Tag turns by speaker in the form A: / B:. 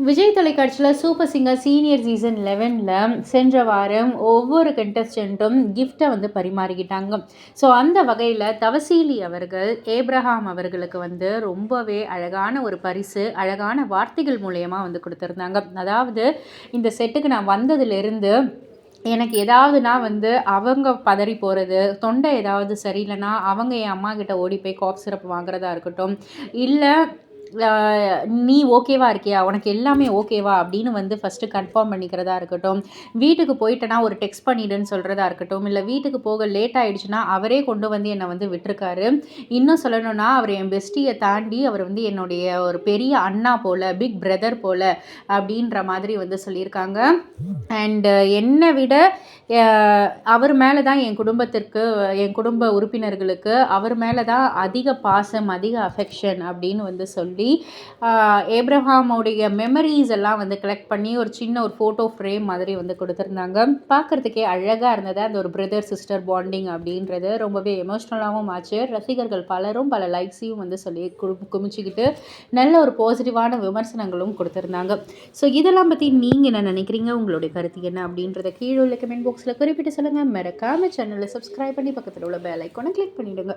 A: விஜய் தொலைக்காட்சியில் super singer senior season 11ல் சென்ற வாரம் ஒவ்வொரு கண்டஸ்டண்ட்டும் கிஃப்ட்டை வந்து பரிமாறிக்கிட்டாங்க. ஸோ அந்த வகையில் தவசீலி அவர்கள் ஏப்ரஹாம் அவர்களுக்கு வந்து ரொம்பவே அழகான ஒரு பரிசு, அழகான வார்த்தைகள் மூலயமா வந்து கொடுத்துருந்தாங்க. அதாவது இந்த செட்டுக்கு நான் வந்ததுலேருந்து எனக்கு ஏதாவதுனா வந்து அவங்க பதறி போகிறது, தொண்டை ஏதாவது சரியில்லைன்னா அவங்க என் அம்மா கிட்ட ஓடி போய் காஃப் சிரப் வாங்குறதா இருக்கட்டும், இல்லை நீ ஓகேவா இருக்கியா, உனக்கு எல்லாமே ஓகேவா அப்படின்னு வந்து ஃபஸ்ட்டு கன்ஃபார்ம் பண்ணிக்கிறதா இருக்கட்டும், வீட்டுக்கு போயிட்டேன்னா ஒரு டெக்ஸ்ட் பண்ணிடுன்னு சொல்கிறதா இருக்கட்டும், இல்லை வீட்டுக்கு போக லேட் ஆகிடுச்சுன்னா அவரே கொண்டு வந்து என்னை வந்து விட்டுருக்காரு. இன்னும் சொல்லணும்னா அவர் என் பெஸ்டியை தாண்டி அவர் வந்து என்னுடைய ஒரு பெரிய அண்ணா போல், பிக் பிரதர் போல் அப்படின்ற மாதிரி வந்து சொல்லியிருக்காங்க. அண்டு என்னை விட அவர் மேலே தான் என் குடும்பத்திற்கு, என் குடும்ப உறுப்பினர்களுக்கு அவர் மேலே தான் அதிக பாசம், அதிக அஃபெக்ஷன் அப்படின்னு வந்து சொல்லி ஏப்ரஹாமுடைய மெமரிஸ் எல்லாம் வந்து கலெக்ட் பண்ணி ஒரு சின்ன ஒரு ஃபோட்டோ ஃப்ரேம் மாதிரி வந்து கொடுத்துருந்தாங்க. பார்க்குறதுக்கே அழகாக இருந்தது. அந்த ஒரு பிரதர் சிஸ்டர் பாண்டிங் அப்படின்றது ரொம்பவே எமோஷ்னலாகவும் ஆச்சு. ரசிகர்கள் பலரும் பல லைக்ஸையும் வந்து சொல்லி குமிச்சிக்கிட்டு நல்ல ஒரு பாசிட்டிவான விமர்சனங்களும் கொடுத்துருந்தாங்க. ஸோ இதெல்லாம் பற்றி நீங்கள் என்ன நினைக்கிறீங்க, உங்களுடைய கருத்து என்ன அப்படின்றத கீழே உள்ள கமெண்ட் பாக்ஸில் குறிப்பிட்டு சொல்லுங்கள். மறக்காம சேனலை சப்ஸ்கிரைப் பண்ணி பக்கத்தில் உள்ள பெல் ஐக்கானை கிளிக் பண்ணிவிடுங்க.